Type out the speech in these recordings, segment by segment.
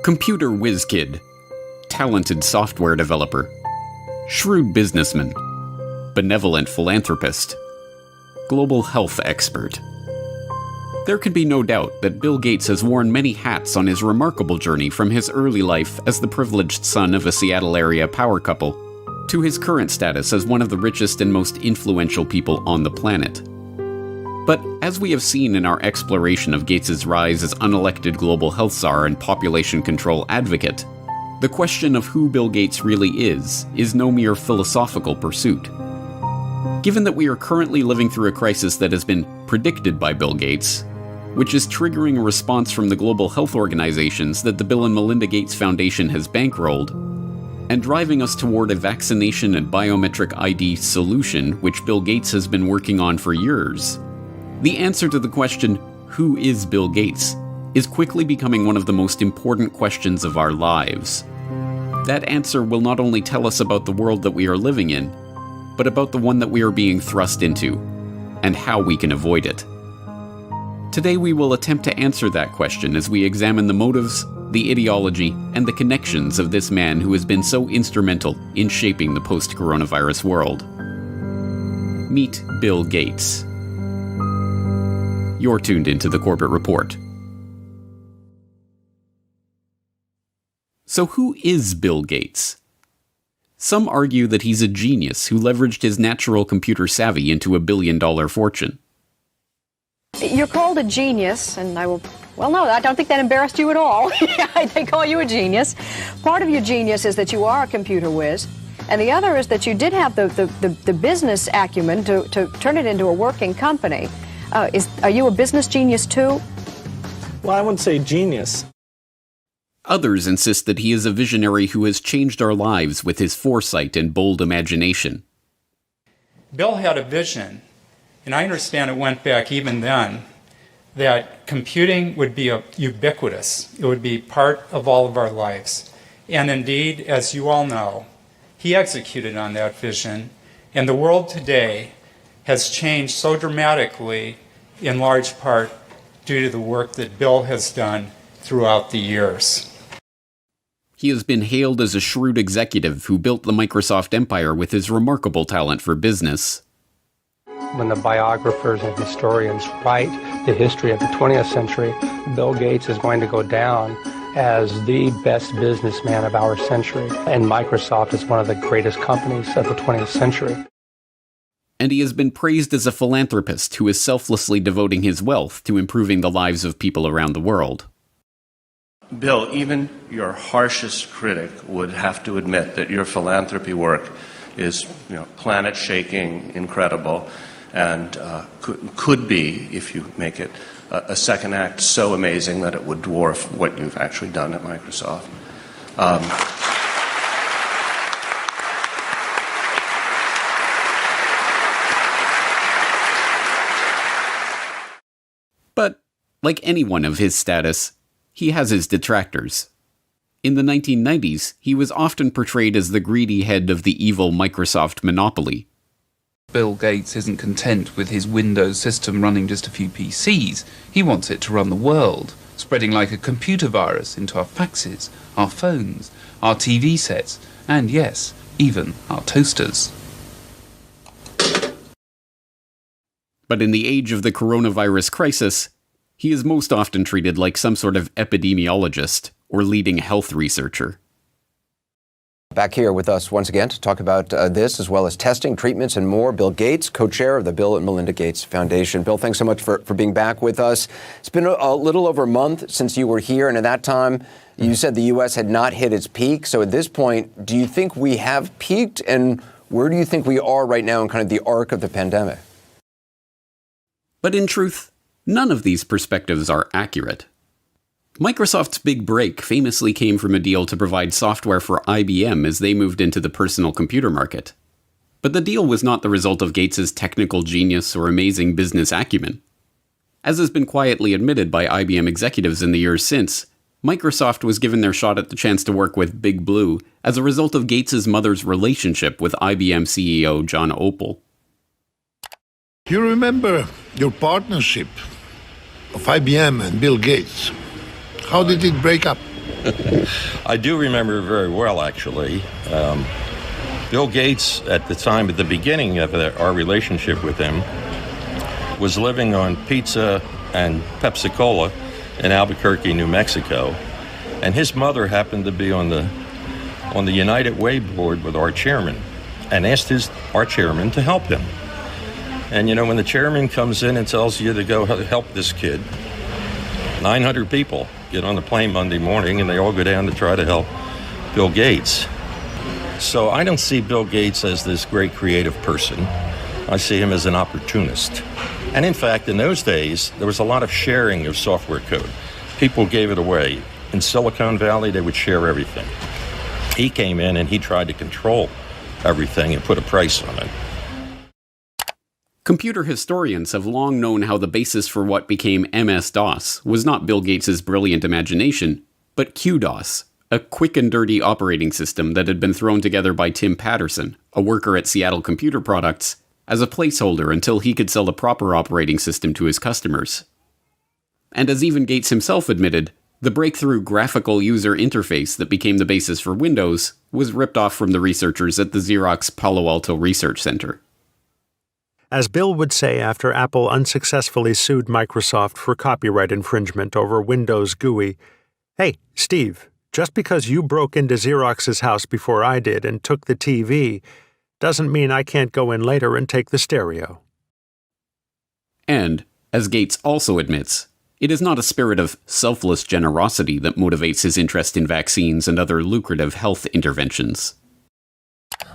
Computer whiz kid, talented software developer, shrewd businessman, benevolent philanthropist, global health expert. There can be no doubt that Bill Gates has worn many hats on his remarkable journey from his early life as the privileged son of a Seattle area power couple to his current status as one of the richest and most influential people on the planet. But as we have seen in our exploration of Gates' rise as unelected global health czar and population control advocate, the question of who Bill Gates really is no mere philosophical pursuit. Given that we are currently living through a crisis that has been predicted by Bill Gates, which is triggering a response from the global health organizations that the Bill and Melinda Gates Foundation has bankrolled, and driving us toward a vaccination and biometric ID solution which Bill Gates has been working on for years, the answer to the question, who is Bill Gates, is quickly becoming one of the most important questions of our lives. That answer will not only tell us about the world that we are living in, but about the one that we are being thrust into, and how we can avoid it. Today we will attempt to answer that question as we examine the motives, the ideology, and the connections of this man who has been so instrumental in shaping the post-coronavirus world. Meet Bill Gates. You're tuned into the Corbett Report. So who is Bill Gates? Some argue that he's a genius who leveraged his natural computer savvy into a billion-dollar fortune. You're called a genius, and I don't think that embarrassed you at all. They call you a genius. Part of your genius is that you are a computer whiz, and the other is that you did have the business acumen to turn it into a working company. Are you a business genius too? Well, I wouldn't say genius. Others insist that he is a visionary who has changed our lives with his foresight and bold imagination. Bill had a vision, and I understand it went back even then, that computing would be ubiquitous. It would be part of all of our lives. And indeed, as you all know, he executed on that vision, and the world today has changed so dramatically, in large part due to the work that Bill has done throughout the years. He has been hailed as a shrewd executive who built the Microsoft empire with his remarkable talent for business. When the biographers and historians write the history of the 20th century, Bill Gates is going to go down as the best businessman of our century, and Microsoft is one of the greatest companies of the 20th century. And he has been praised as a philanthropist who is selflessly devoting his wealth to improving the lives of people around the world. Bill, even your harshest critic would have to admit that your philanthropy work is, planet-shaking, incredible, and could be, if you make it a second act, so amazing that it would dwarf what you've actually done at Microsoft. But, like anyone of his status, he has his detractors. In the 1990s, he was often portrayed as the greedy head of the evil Microsoft monopoly. Bill Gates isn't content with his Windows system running just a few PCs. He wants it to run the world, spreading like a computer virus into our faxes, our phones, our TV sets, and yes, even our toasters. But in the age of the coronavirus crisis, he is most often treated like some sort of epidemiologist or leading health researcher. Back here with us once again to talk about this, as well as testing, treatments, and more, Bill Gates, co-chair of the Bill and Melinda Gates Foundation. Bill, thanks so much for being back with us. It's been a little over a month since you were here, and at that time, you said the U.S. had not hit its peak. So at this point, do you think we have peaked, and where do you think we are right now in kind of the arc of the pandemic? But in truth, none of these perspectives are accurate. Microsoft's big break famously came from a deal to provide software for IBM as they moved into the personal computer market. But the deal was not the result of Gates' technical genius or amazing business acumen. As has been quietly admitted by IBM executives in the years since, Microsoft was given their shot at the chance to work with Big Blue as a result of Gates' mother's relationship with IBM CEO John Opel. You remember your partnership of IBM and Bill Gates. How did it break up? I do remember very well, actually. Bill Gates, at the beginning of our relationship with him, was living on pizza and Pepsi-Cola in Albuquerque, New Mexico. And his mother happened to be on the United Way board with our chairman and asked our chairman to help him. And, you know, when the chairman comes in and tells you to go help this kid, 900 people get on the plane Monday morning and they all go down to try to help Bill Gates. So I don't see Bill Gates as this great creative person. I see him as an opportunist. And in fact, in those days, there was a lot of sharing of software code. People gave it away. In Silicon Valley, they would share everything. He came in and he tried to control everything and put a price on it. Computer historians have long known how the basis for what became MS-DOS was not Bill Gates' brilliant imagination, but QDOS, a quick and dirty operating system that had been thrown together by Tim Patterson, a worker at Seattle Computer Products, as a placeholder until he could sell a proper operating system to his customers. And as even Gates himself admitted, the breakthrough graphical user interface that became the basis for Windows was ripped off from the researchers at the Xerox Palo Alto Research Center. As Bill would say after Apple unsuccessfully sued Microsoft for copyright infringement over Windows GUI, "Hey, Steve, just because you broke into Xerox's house before I did and took the TV doesn't mean I can't go in later and take the stereo." And, as Gates also admits, it is not a spirit of selfless generosity that motivates his interest in vaccines and other lucrative health interventions.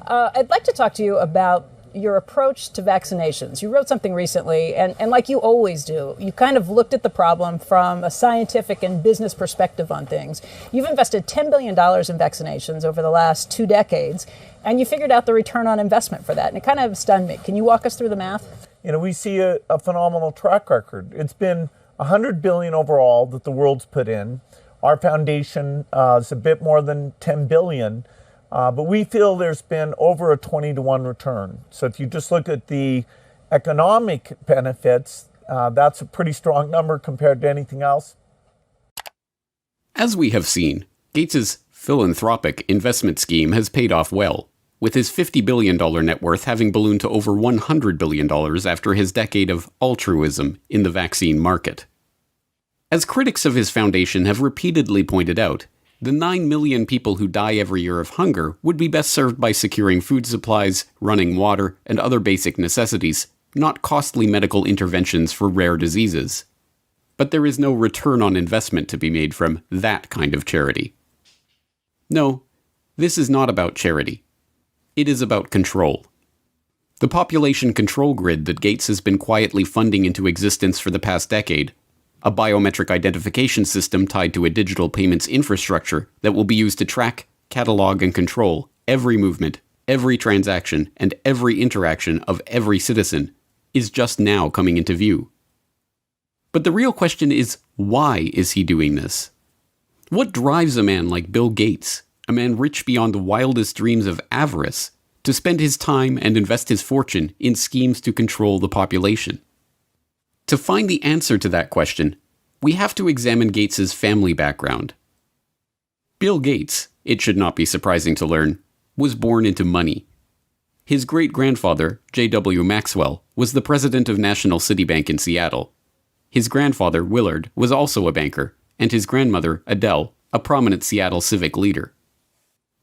I'd like to talk to you about your approach to vaccinations. You wrote something recently, and like you always do, you kind of looked at the problem from a scientific and business perspective on things. You've invested $10 billion in vaccinations over the last 2 decades, and you figured out the return on investment for that, and it kind of stunned me. Can you walk us through the math? You know, we see a phenomenal track record. It's been $100 billion overall that the world's put in. Our foundation is a bit more than $10 billion. But we feel there's been over a 20-to-1 return. So if you just look at the economic benefits, that's a pretty strong number compared to anything else. As we have seen, Gates's philanthropic investment scheme has paid off well, with his $50 billion net worth having ballooned to over $100 billion after his decade of altruism in the vaccine market. As critics of his foundation have repeatedly pointed out, the 9 million people who die every year of hunger would be best served by securing food supplies, running water, and other basic necessities, not costly medical interventions for rare diseases. But there is no return on investment to be made from that kind of charity. No, this is not about charity. It is about control. The population control grid that Gates has been quietly funding into existence for the past decade, a biometric identification system tied to a digital payments infrastructure that will be used to track, catalog, and control every movement, every transaction, and every interaction of every citizen, is just now coming into view. But the real question is, why is he doing this? What drives a man like Bill Gates, a man rich beyond the wildest dreams of avarice, to spend his time and invest his fortune in schemes to control the population? To find the answer to that question, we have to examine Gates's family background. Bill Gates, it should not be surprising to learn, was born into money. His great-grandfather, J.W. Maxwell, was the president of National City Bank in Seattle. His grandfather, Willard, was also a banker, and his grandmother, Adele, a prominent Seattle civic leader.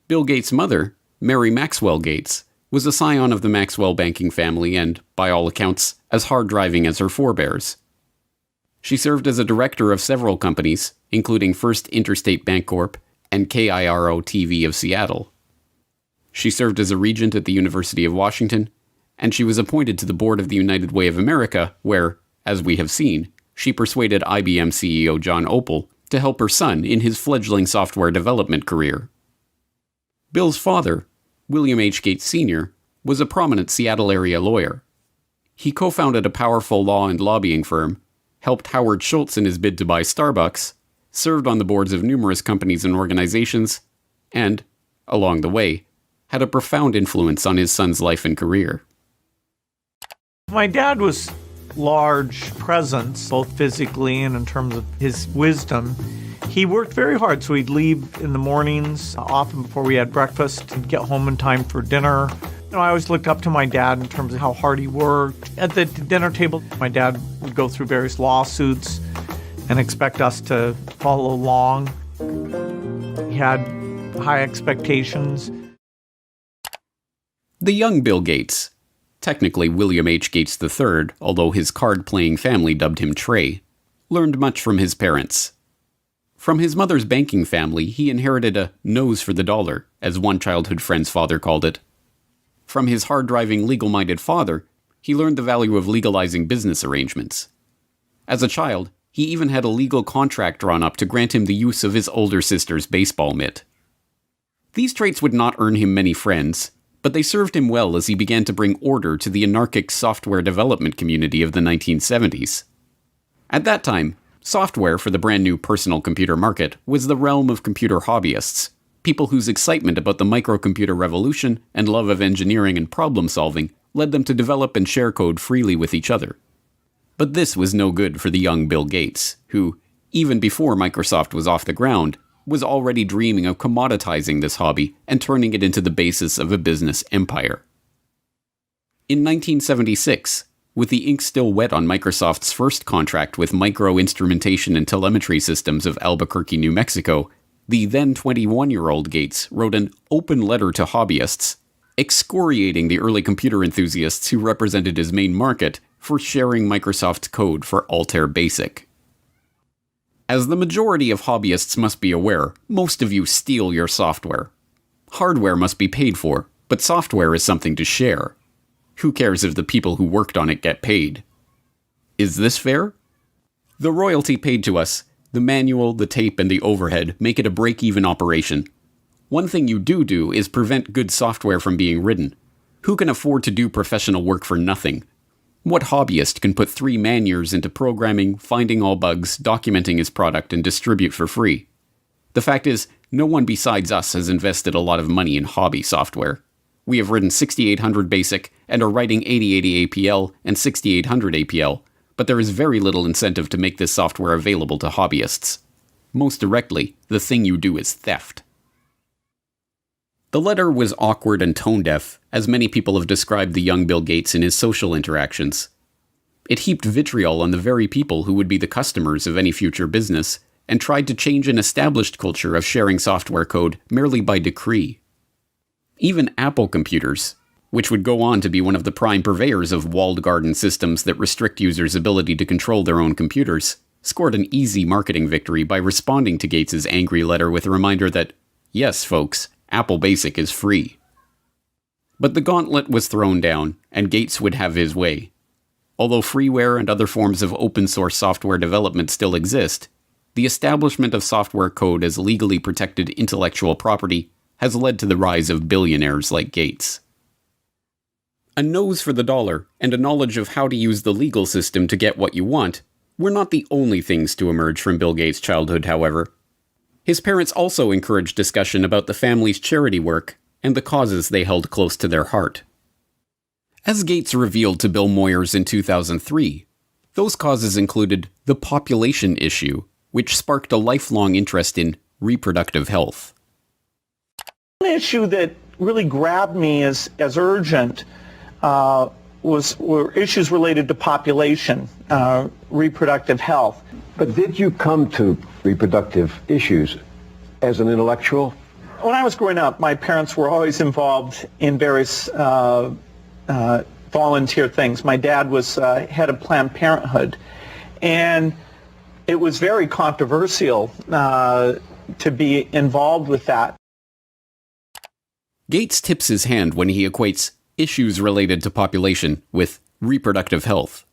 Bill Gates' mother, Mary Maxwell Gates, was a scion of the Maxwell banking family and, by all accounts, as hard-driving as her forebears. She served as a director of several companies, including First Interstate Bancorp and KIRO-TV of Seattle. She served as a regent at the University of Washington, and she was appointed to the board of the United Way of America, where, as we have seen, she persuaded IBM CEO John Opel to help her son in his fledgling software development career. Bill's father, William H. Gates Sr., was a prominent Seattle area lawyer. He co-founded a powerful law and lobbying firm, helped Howard Schultz in his bid to buy Starbucks, served on the boards of numerous companies and organizations, and, along the way, had a profound influence on his son's life and career. My dad was large presence, both physically and in terms of his wisdom. He worked very hard, so he'd leave in the mornings, often before we had breakfast, and get home in time for dinner. I always looked up to my dad in terms of how hard he worked. At the dinner table, my dad would go through various lawsuits and expect us to follow along. He had high expectations. The young Bill Gates, technically William H. Gates III, although his card-playing family dubbed him Trey, learned much from his parents. From his mother's banking family, he inherited a nose for the dollar, as one childhood friend's father called it. From his hard-driving, legal-minded father, he learned the value of legalizing business arrangements. As a child, he even had a legal contract drawn up to grant him the use of his older sister's baseball mitt. These traits would not earn him many friends, but they served him well as he began to bring order to the anarchic software development community of the 1970s. At that time, software for the brand new personal computer market was the realm of computer hobbyists, people whose excitement about the microcomputer revolution and love of engineering and problem-solving led them to develop and share code freely with each other. But this was no good for the young Bill Gates, who, even before Microsoft was off the ground, was already dreaming of commoditizing this hobby and turning it into the basis of a business empire. In 1976, with the ink still wet on Microsoft's first contract with Micro Instrumentation and Telemetry Systems of Albuquerque, New Mexico, the then 21-year-old Gates wrote an open letter to hobbyists, excoriating the early computer enthusiasts who represented his main market for sharing Microsoft's code for Altair Basic. As the majority of hobbyists must be aware, most of you steal your software. Hardware must be paid for, but software is something to share. Who cares if the people who worked on it get paid? Is this fair? The royalty paid to us, the manual, the tape, and the overhead make it a break-even operation. One thing you do is prevent good software from being written. Who can afford to do professional work for nothing? What hobbyist can put 3 man-years into programming, finding all bugs, documenting his product, and distribute for free? The fact is, no one besides us has invested a lot of money in hobby software. We have written 6800 BASIC and are writing 8080 APL and 6800 APL, but there is very little incentive to make this software available to hobbyists. Most directly, the thing you do is theft. The letter was awkward and tone-deaf, as many people have described the young Bill Gates in his social interactions. It heaped vitriol on the very people who would be the customers of any future business, and tried to change an established culture of sharing software code merely by decree. Even Apple computers, which would go on to be one of the prime purveyors of walled garden systems that restrict users' ability to control their own computers, scored an easy marketing victory by responding to Gates' angry letter with a reminder that, yes, folks, Apple Basic is free. But the gauntlet was thrown down, and Gates would have his way. Although freeware and other forms of open-source software development still exist, the establishment of software code as legally protected intellectual property has led to the rise of billionaires like Gates. A nose for the dollar and a knowledge of how to use the legal system to get what you want were not the only things to emerge from Bill Gates' childhood, however. His parents also encouraged discussion about the family's charity work and the causes they held close to their heart. As Gates revealed to Bill Moyers in 2003, those causes included the population issue, which sparked a lifelong interest in reproductive health. One issue that really grabbed me as urgent were issues related to population, reproductive health. But did you come to reproductive issues as an intellectual? When I was growing up, my parents were always involved in various volunteer things. My dad was head of Planned Parenthood, and it was very controversial to be involved with that. Gates tips his hand when he equates issues related to population with reproductive health.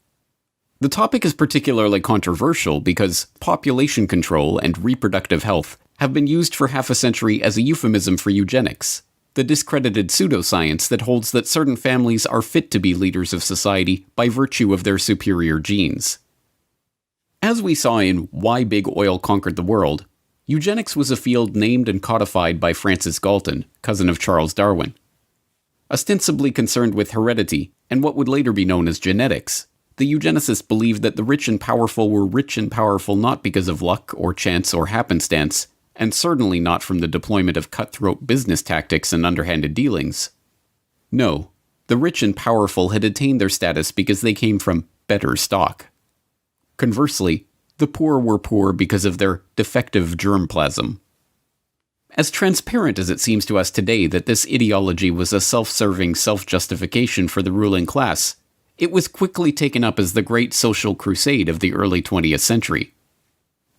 The topic is particularly controversial because population control and reproductive health have been used for half a century as a euphemism for eugenics, the discredited pseudoscience that holds that certain families are fit to be leaders of society by virtue of their superior genes. As we saw in Why Big Oil Conquered the World, eugenics was a field named and codified by Francis Galton, cousin of Charles Darwin. Ostensibly concerned with heredity and what would later be known as genetics, the eugenicists believed that the rich and powerful were rich and powerful not because of luck or chance or happenstance, and certainly not from the deployment of cutthroat business tactics and underhanded dealings. No, the rich and powerful had attained their status because they came from better stock. Conversely, the poor were poor because of their defective germplasm. As transparent as it seems to us today that this ideology was a self-serving self-justification for the ruling class, it was quickly taken up as the great social crusade of the early 20th century.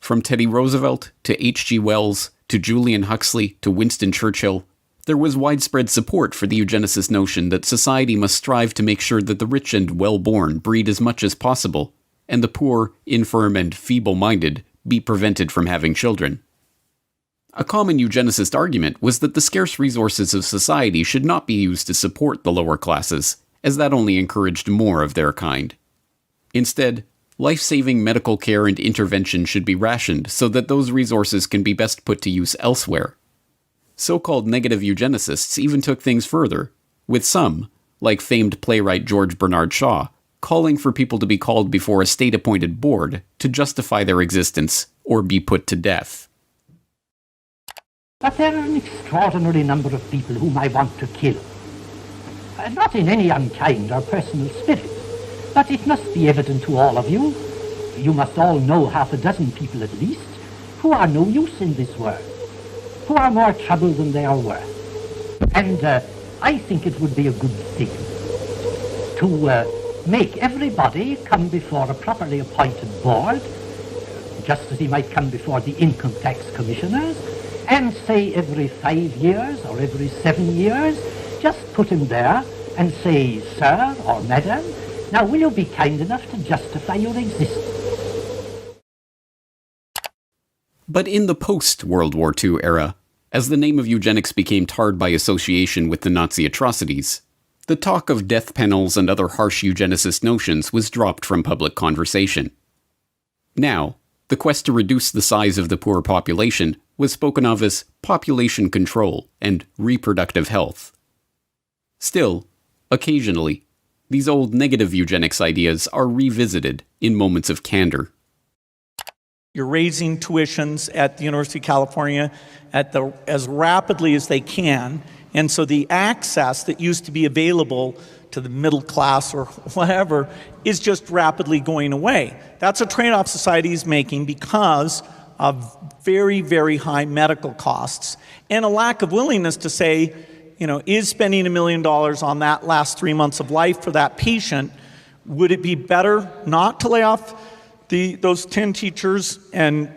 From Teddy Roosevelt to H.G. Wells to Julian Huxley to Winston Churchill, there was widespread support for the eugenicist notion that society must strive to make sure that the rich and well-born breed as much as possible, and the poor, infirm, and feeble-minded be prevented from having children. A common eugenicist argument was that the scarce resources of society should not be used to support the lower classes, as that only encouraged more of their kind. Instead, life-saving medical care and intervention should be rationed so that those resources can be best put to use elsewhere. So-called negative eugenicists even took things further, with some, like famed playwright George Bernard Shaw, calling for people to be called before a state-appointed board to justify their existence or be put to death. But there are an extraordinary number of people whom I want to kill. Not in any unkind or personal spirit, but it must be evident to all of you, you must all know half a dozen people at least, who are no use in this world, who are more trouble than they are worth. And I think it would be a good thing to make everybody come before a properly appointed board, just as he might come before the income tax commissioners, and say every 5 years or every 7 years, just put him there and say, sir or madam, now will you be kind enough to justify your existence? But in the post-World War II era, as the name of eugenics became tarred by association with the Nazi atrocities, the talk of death panels and other harsh eugenicist notions was dropped from public conversation. Now, the quest to reduce the size of the poor population was spoken of as population control and reproductive health. Still, occasionally, these old negative eugenics ideas are revisited in moments of candor. You're raising tuitions at the University of California as rapidly as they can, and so the access that used to be available to the middle class or whatever is just rapidly going away. That's a trade-off society is making because of very, very high medical costs and a lack of willingness to say, is spending $1 million on that last 3 months of life for that patient, would it be better not to lay off those 10 teachers and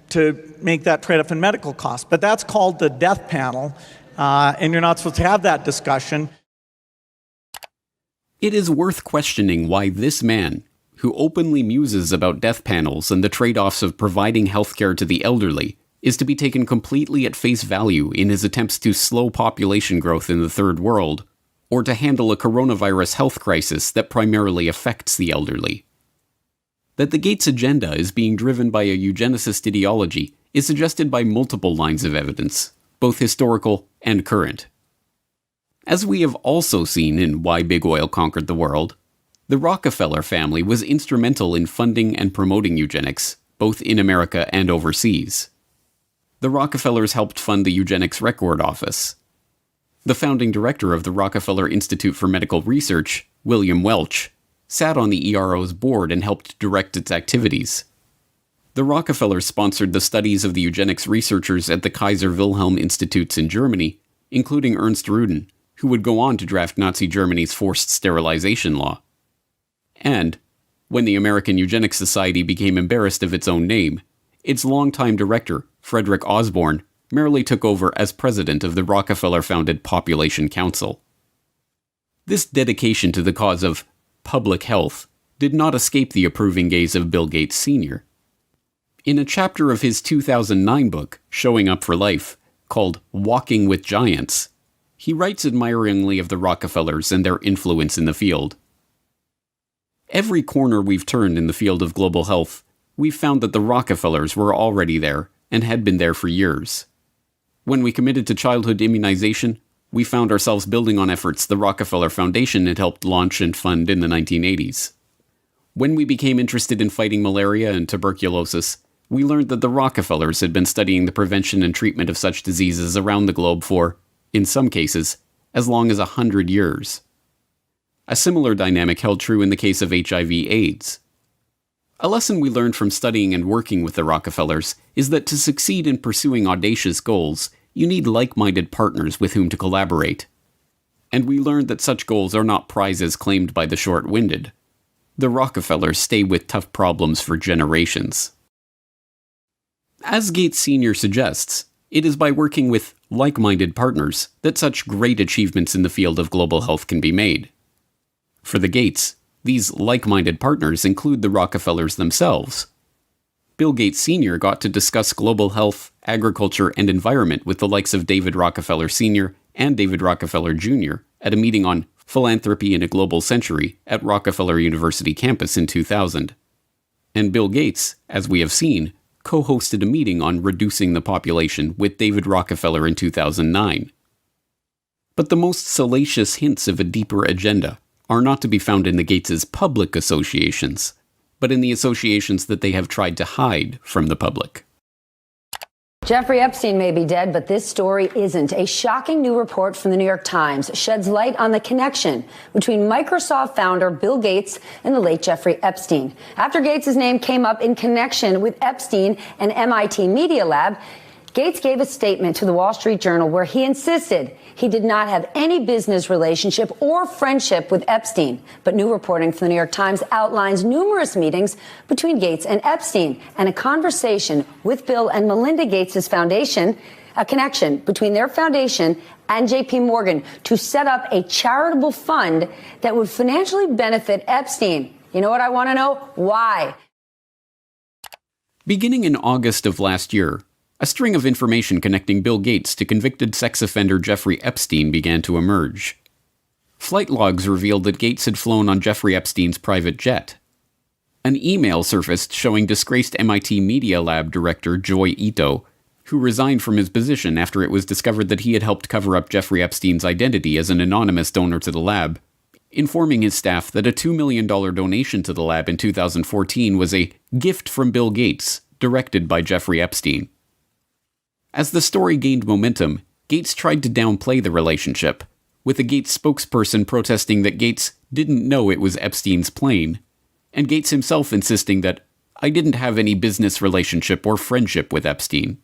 to make that trade-off in medical costs? But that's called the death panel, and you're not supposed to have that discussion. It is worth questioning why this man, who openly muses about death panels and the trade-offs of providing healthcare to the elderly, is to be taken completely at face value in his attempts to slow population growth in the Third World, or to handle a coronavirus health crisis that primarily affects the elderly. That the Gates agenda is being driven by a eugenicist ideology is suggested by multiple lines of evidence, both historical and current. As we have also seen in Why Big Oil Conquered the World, the Rockefeller family was instrumental in funding and promoting eugenics, both in America and overseas. The Rockefellers helped fund the Eugenics Record Office. The founding director of the Rockefeller Institute for Medical Research, William Welch, sat on the ERO's board and helped direct its activities. The Rockefellers sponsored the studies of the eugenics researchers at the Kaiser Wilhelm Institutes in Germany, including Ernst Rudin, who would go on to draft Nazi Germany's forced sterilization law. And, when the American Eugenics Society became embarrassed of its own name, its longtime director, Frederick Osborne, merely took over as president of the Rockefeller-founded Population Council. This dedication to the cause of public health did not escape the approving gaze of Bill Gates Sr. In a chapter of his 2009 book, Showing Up for Life, called Walking with Giants, he writes admiringly of the Rockefellers and their influence in the field. Every corner we've turned in the field of global health, we've found that the Rockefellers were already there and had been there for years. When we committed to childhood immunization, we found ourselves building on efforts the Rockefeller Foundation had helped launch and fund in the 1980s. When we became interested in fighting malaria and tuberculosis, we learned that the Rockefellers had been studying the prevention and treatment of such diseases around the globe for, in some cases, as long as 100 years. A similar dynamic held true in the case of HIV/AIDS. A lesson we learned from studying and working with the Rockefellers is that to succeed in pursuing audacious goals, you need like-minded partners with whom to collaborate. And we learned that such goals are not prizes claimed by the short-winded. The Rockefellers stay with tough problems for generations. As Gates Sr. suggests, it is by working with like-minded partners that such great achievements in the field of global health can be made. For the Gates, these like-minded partners include the Rockefellers themselves. Bill Gates Sr. got to discuss global health, agriculture, and environment with the likes of David Rockefeller Sr. and David Rockefeller Jr. at a meeting on Philanthropy in a Global Century at Rockefeller University campus in 2000. And Bill Gates, as we have seen, co-hosted a meeting on reducing the population with David Rockefeller in 2009. But the most salacious hints of a deeper agenda are not to be found in the Gates' public associations, but in the associations that they have tried to hide from the public. Jeffrey Epstein may be dead, but this story isn't. A shocking new report from the New York Times sheds light on the connection between Microsoft founder Bill Gates and the late Jeffrey Epstein. After Gates' name came up in connection with Epstein and MIT Media Lab, Gates gave a statement to the Wall Street Journal where he insisted he did not have any business relationship or friendship with Epstein. But new reporting from the New York Times outlines numerous meetings between Gates and Epstein and a conversation with Bill and Melinda Gates' foundation, a connection between their foundation and JP Morgan to set up a charitable fund that would financially benefit Epstein. You know what I want to know? Why? Beginning in August of last year, a string of information connecting Bill Gates to convicted sex offender Jeffrey Epstein began to emerge. Flight logs revealed that Gates had flown on Jeffrey Epstein's private jet. An email surfaced showing disgraced MIT Media Lab director Joy Ito, who resigned from his position after it was discovered that he had helped cover up Jeffrey Epstein's identity as an anonymous donor to the lab, informing his staff that a $2 million donation to the lab in 2014 was a gift from Bill Gates, directed by Jeffrey Epstein. As the story gained momentum, Gates tried to downplay the relationship, with a Gates spokesperson protesting that Gates didn't know it was Epstein's plane, and Gates himself insisting that, "I didn't have any business relationship or friendship with Epstein."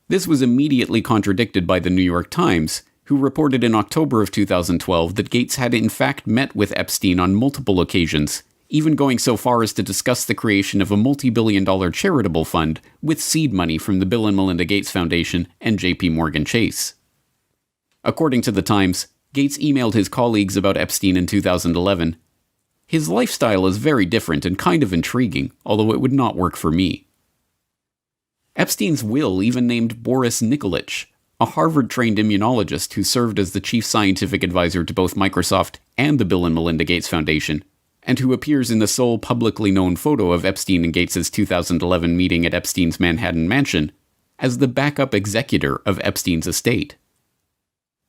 This was immediately contradicted by the New York Times, who reported in October of 2012 that Gates had in fact met with Epstein on multiple occasions, even going so far as to discuss the creation of a multi-billion-dollar charitable fund with seed money from the Bill and Melinda Gates Foundation and JP Morgan Chase. According to the Times, Gates emailed his colleagues about Epstein in 2011. "His lifestyle is very different and kind of intriguing, although it would not work for me." Epstein's will even named Boris Nikolic, a Harvard-trained immunologist who served as the chief scientific advisor to both Microsoft and the Bill and Melinda Gates Foundation, and who appears in the sole publicly known photo of Epstein and Gates' 2011 meeting at Epstein's Manhattan mansion, as the backup executor of Epstein's estate.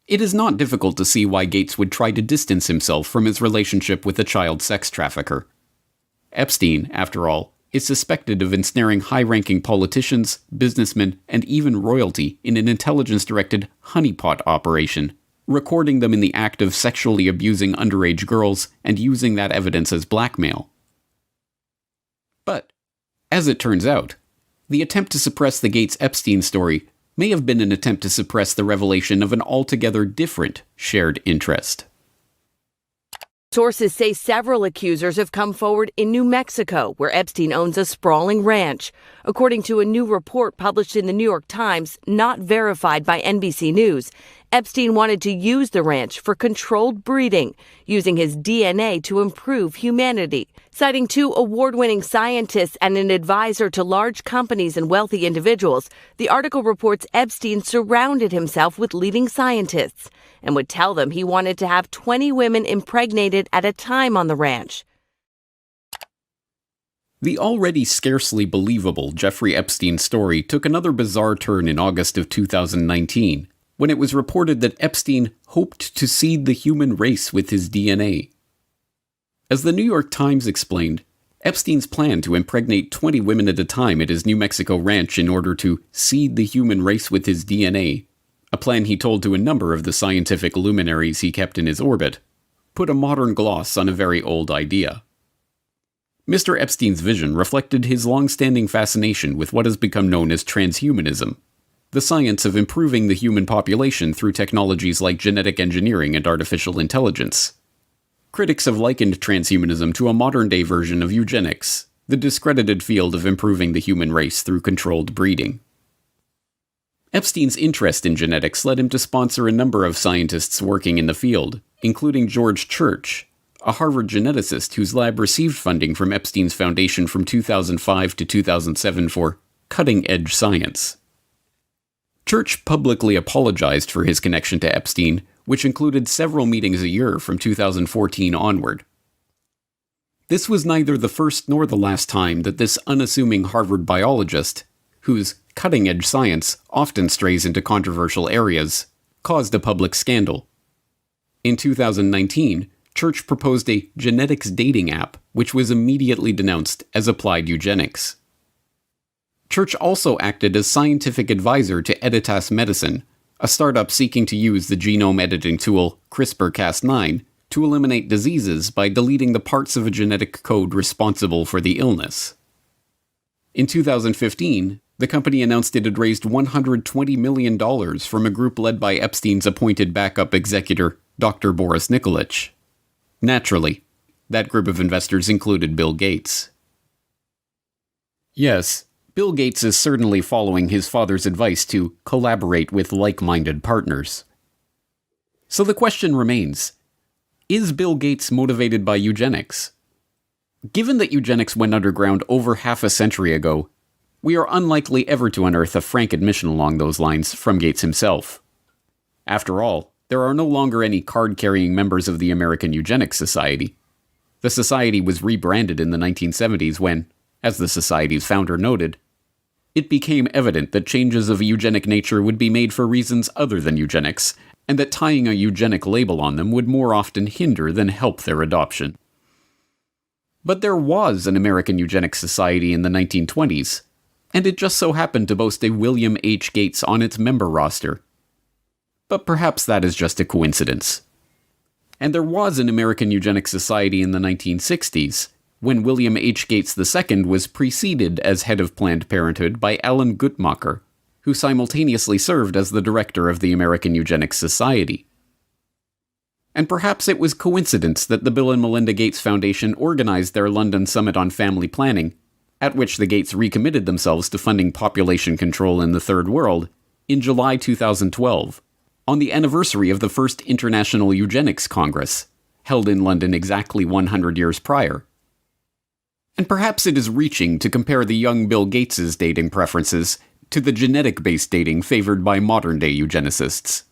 It is not difficult to see why Gates would try to distance himself from his relationship with a child sex trafficker. Epstein, after all, is suspected of ensnaring high-ranking politicians, businessmen, and even royalty in an intelligence-directed honeypot operation, recording them in the act of sexually abusing underage girls and using that evidence as blackmail. But, as it turns out, the attempt to suppress the Gates-Epstein story may have been an attempt to suppress the revelation of an altogether different shared interest. Sources say several accusers have come forward in New Mexico, where Epstein owns a sprawling ranch. According to a new report published in the New York Times, not verified by NBC News, Epstein wanted to use the ranch for controlled breeding, using his DNA to improve humanity. Citing 2 award-winning scientists and an advisor to large companies and wealthy individuals, the article reports Epstein surrounded himself with leading scientists and would tell them he wanted to have 20 women impregnated at a time on the ranch. The already scarcely believable Jeffrey Epstein story took another bizarre turn in August of 2019, when it was reported that Epstein hoped to seed the human race with his DNA. As the New York Times explained, Epstein's plan to impregnate 20 women at a time at his New Mexico ranch in order to seed the human race with his DNA, a plan he told to a number of the scientific luminaries he kept in his orbit, put a modern gloss on a very old idea. Mr. Epstein's vision reflected his long-standing fascination with what has become known as transhumanism, the science of improving the human population through technologies like genetic engineering and artificial intelligence. Critics have likened transhumanism to a modern-day version of eugenics, the discredited field of improving the human race through controlled breeding. Epstein's interest in genetics led him to sponsor a number of scientists working in the field, including George Church, a Harvard geneticist whose lab received funding from Epstein's foundation from 2005 to 2007 for cutting-edge science. Church publicly apologized for his connection to Epstein, which included several meetings a year from 2014 onward. This was neither the first nor the last time that this unassuming Harvard biologist, whose cutting-edge science often strays into controversial areas, caused a public scandal. In 2019, Church proposed a genetics dating app, which was immediately denounced as applied eugenics. Church also acted as scientific advisor to Editas Medicine, a startup seeking to use the genome editing tool CRISPR-Cas9 to eliminate diseases by deleting the parts of a genetic code responsible for the illness. In 2015, the company announced it had raised $120 million from a group led by Epstein's appointed backup executor, Dr. Boris Nikolic. Naturally, that group of investors included Bill Gates. Yes, Bill Gates is certainly following his father's advice to collaborate with like-minded partners. So the question remains, is Bill Gates motivated by eugenics? Given that eugenics went underground over half a century ago, we are unlikely ever to unearth a frank admission along those lines from Gates himself. After all, there are no longer any card-carrying members of the American Eugenics Society. The society was rebranded in the 1970s when, as the society's founder noted, it became evident that changes of a eugenic nature would be made for reasons other than eugenics, and that tying a eugenic label on them would more often hinder than help their adoption. But there was an American Eugenics Society in the 1920s, and it just so happened to boast a William H. Gates on its member roster. But perhaps that is just a coincidence. And there was an American Eugenics Society in the 1960s, when William H. Gates II was preceded as head of Planned Parenthood by Alan Guttmacher, who simultaneously served as the director of the American Eugenics Society. And perhaps it was coincidence that the Bill and Melinda Gates Foundation organized their London Summit on Family Planning, at which the Gates recommitted themselves to funding population control in the Third World, in July 2012. On the anniversary of the first International Eugenics Congress, held in London exactly 100 years prior. And perhaps it is reaching to compare the young Bill Gates' dating preferences to the genetic-based dating favored by modern-day eugenicists.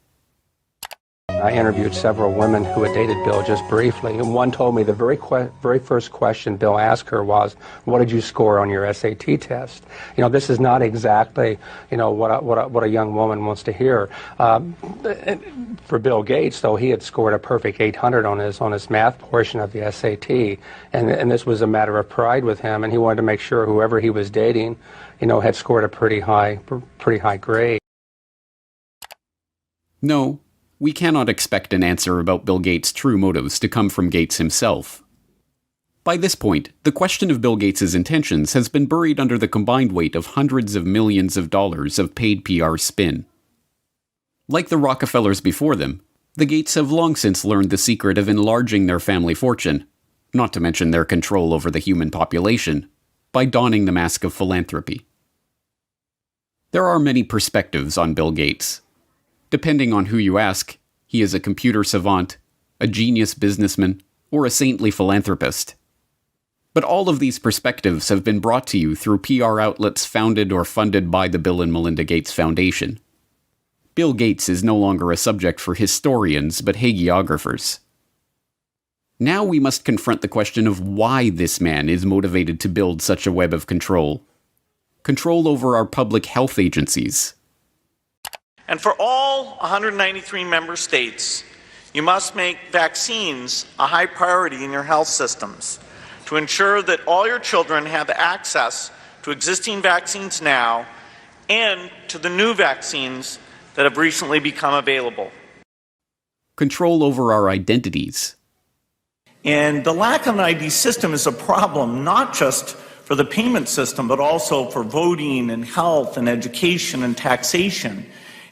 I interviewed several women who had dated Bill just briefly, and one told me the very first question Bill asked her was, "What did you score on your SAT test?" This is not exactly, what a young woman wants to hear. For Bill Gates, though, he had scored a perfect 800 on his math portion of the SAT, and this was a matter of pride with him, and he wanted to make sure whoever he was dating, had scored a pretty high grade. No. We cannot expect an answer about Bill Gates' true motives to come from Gates himself. By this point, the question of Bill Gates' intentions has been buried under the combined weight of hundreds of millions of dollars of paid PR spin. Like the Rockefellers before them, the Gates have long since learned the secret of enlarging their family fortune, not to mention their control over the human population, by donning the mask of philanthropy. There are many perspectives on Bill Gates. Depending on who you ask, he is a computer savant, a genius businessman, or a saintly philanthropist. But all of these perspectives have been brought to you through PR outlets founded or funded by the Bill and Melinda Gates Foundation. Bill Gates is no longer a subject for historians but hagiographers. Now we must confront the question of why this man is motivated to build such a web of control. Control over our public health agencies. And for all 193 member states, You must make vaccines a high priority in your health systems to ensure that all your children have access to existing vaccines now and to the new vaccines that have recently become available. Control over our identities. And the lack of an ID system is a problem, not just for the payment system, but also for voting and health and education and taxation.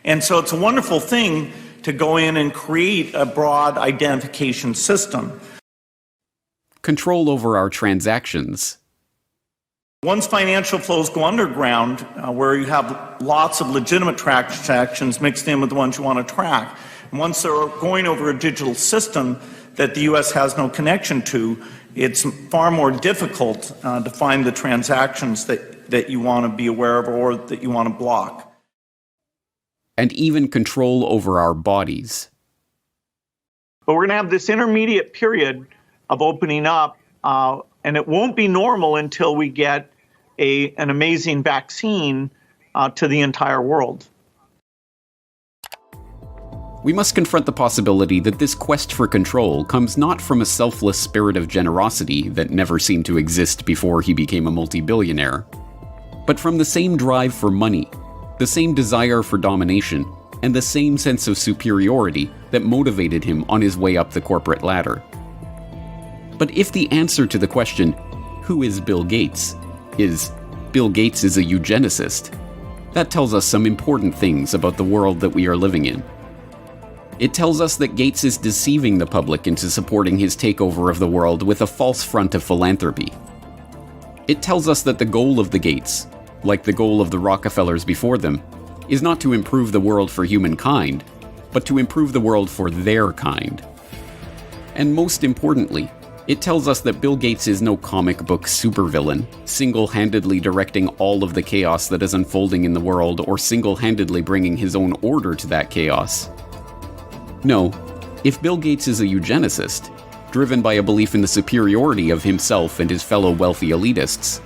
And so it's a wonderful thing to go in and create a broad identification system. Control over our transactions. Once financial flows go underground, where you have lots of legitimate transactions mixed in with the ones you want to track, and once they're going over a digital system that the U.S. has no connection to, it's far more difficult to find the transactions that you want to be aware of or that you want to block. And even control over our bodies. But we're going to have this intermediate period of opening up, and it won't be normal until we get an amazing vaccine to the entire world. We must confront the possibility that this quest for control comes not from a selfless spirit of generosity that never seemed to exist before he became a multi-billionaire, but from the same drive for money, the same desire for domination, and the same sense of superiority that motivated him on his way up the corporate ladder. But if the answer to the question, who is Bill Gates, is Bill Gates is a eugenicist, that tells us some important things about the world that we are living in. It tells us that Gates is deceiving the public into supporting his takeover of the world with a false front of philanthropy. It tells us that the goal of the Gates, like the goal of the Rockefellers before them, is not to improve the world for humankind, but to improve the world for their kind. And most importantly, it tells us that Bill Gates is no comic book supervillain, single-handedly directing all of the chaos that is unfolding in the world or single-handedly bringing his own order to that chaos. No, if Bill Gates is a eugenicist, driven by a belief in the superiority of himself and his fellow wealthy elitists,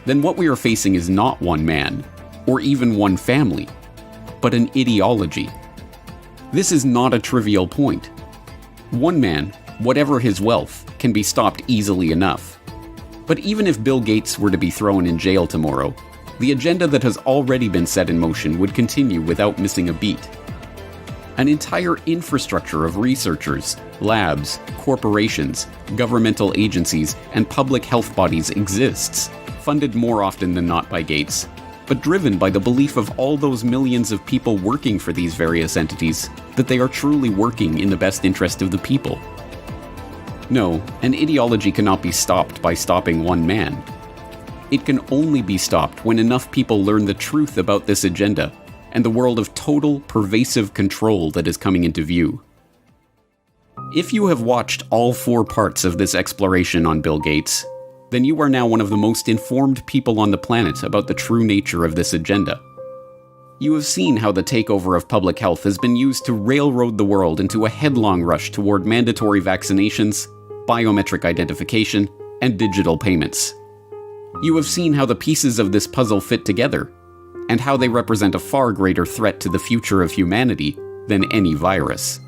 then what we are facing is not one man, or even one family, but an ideology. This is not a trivial point. One man, whatever his wealth, can be stopped easily enough. But even if Bill Gates were to be thrown in jail tomorrow, the agenda that has already been set in motion would continue without missing a beat. An entire infrastructure of researchers, labs, corporations, governmental agencies, and public health bodies exists, funded more often than not by Gates, but driven by the belief of all those millions of people working for these various entities that they are truly working in the best interest of the people. No, an ideology cannot be stopped by stopping one man. It can only be stopped when enough people learn the truth about this agenda and the world of total, pervasive control that is coming into view. If you have watched all 4 parts of this exploration on Bill Gates, then you are now one of the most informed people on the planet about the true nature of this agenda. You have seen how the takeover of public health has been used to railroad the world into a headlong rush toward mandatory vaccinations, biometric identification, and digital payments. You have seen how the pieces of this puzzle fit together, and how they represent a far greater threat to the future of humanity than any virus.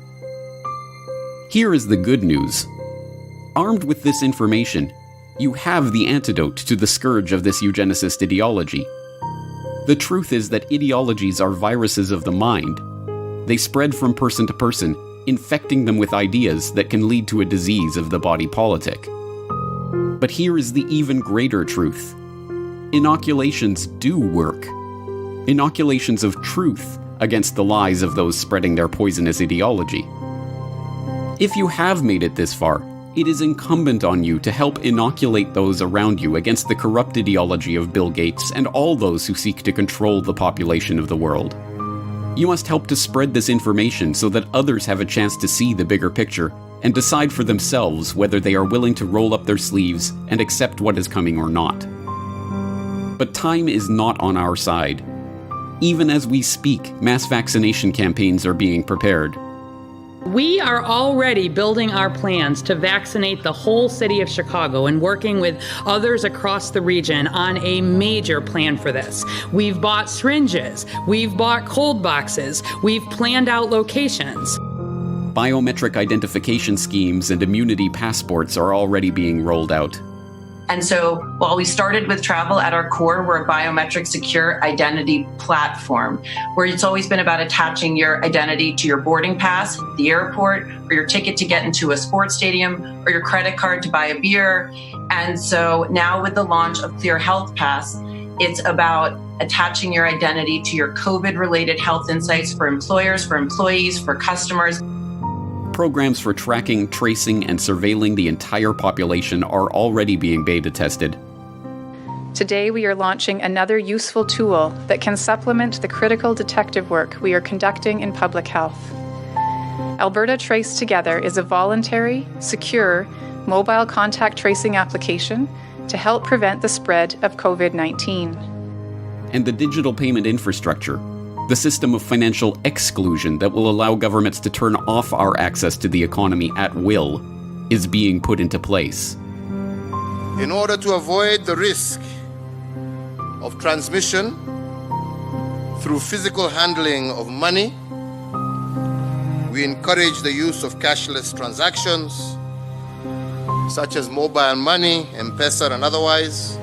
Here is the good news. Armed with this information, you have the antidote to the scourge of this eugenicist ideology. The truth is that ideologies are viruses of the mind. They spread from person to person, infecting them with ideas that can lead to a disease of the body politic. But here is the even greater truth. Inoculations do work. Inoculations of truth against the lies of those spreading their poisonous ideology. If you have made it this far, it is incumbent on you to help inoculate those around you against the corrupt ideology of Bill Gates and all those who seek to control the population of the world. You must help to spread this information so that others have a chance to see the bigger picture and decide for themselves whether they are willing to roll up their sleeves and accept what is coming or not. But time is not on our side. Even as we speak, mass vaccination campaigns are being prepared. We are already building our plans to vaccinate the whole city of Chicago and working with others across the region on a major plan for this. We've bought syringes, we've bought cold boxes, we've planned out locations. Biometric identification schemes and immunity passports are already being rolled out. And so while we started with travel, at our core, we're a biometric secure identity platform, where it's always been about attaching your identity to your boarding pass at the airport, or your ticket to get into a sports stadium, or your credit card to buy a beer. And so now with the launch of Clear Health Pass, it's about attaching your identity to your COVID-related health insights for employers, for employees, for customers. Programs for tracking, tracing, and surveilling the entire population are already being beta tested. Today, we are launching another useful tool that can supplement the critical detective work we are conducting in public health. Alberta Trace Together is a voluntary, secure, mobile contact tracing application to help prevent the spread of COVID-19. And the digital payment infrastructure, the system of financial exclusion that will allow governments to turn off our access to the economy at will, is being put into place. In order to avoid the risk of transmission through physical handling of money, we encourage the use of cashless transactions, such as mobile money, M-Pesa and otherwise,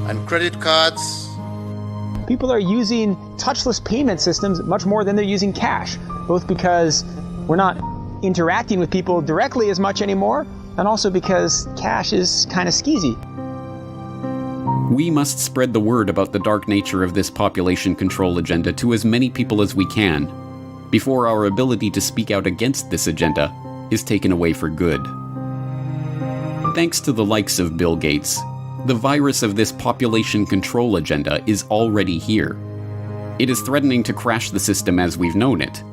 and credit cards. People are using touchless payment systems much more than they're using cash, both because we're not interacting with people directly as much anymore, and also because cash is kind of skeezy. We must spread the word about the dark nature of this population control agenda to as many people as we can, before our ability to speak out against this agenda is taken away for good. Thanks to the likes of Bill Gates, the virus of this population control agenda is already here. It is threatening to crash the system as we've known it.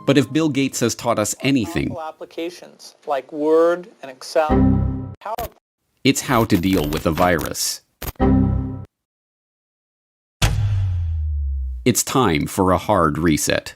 But if Bill Gates has taught us anything, Applications like Word and Excel, it's how to deal with a virus. It's time for a hard reset.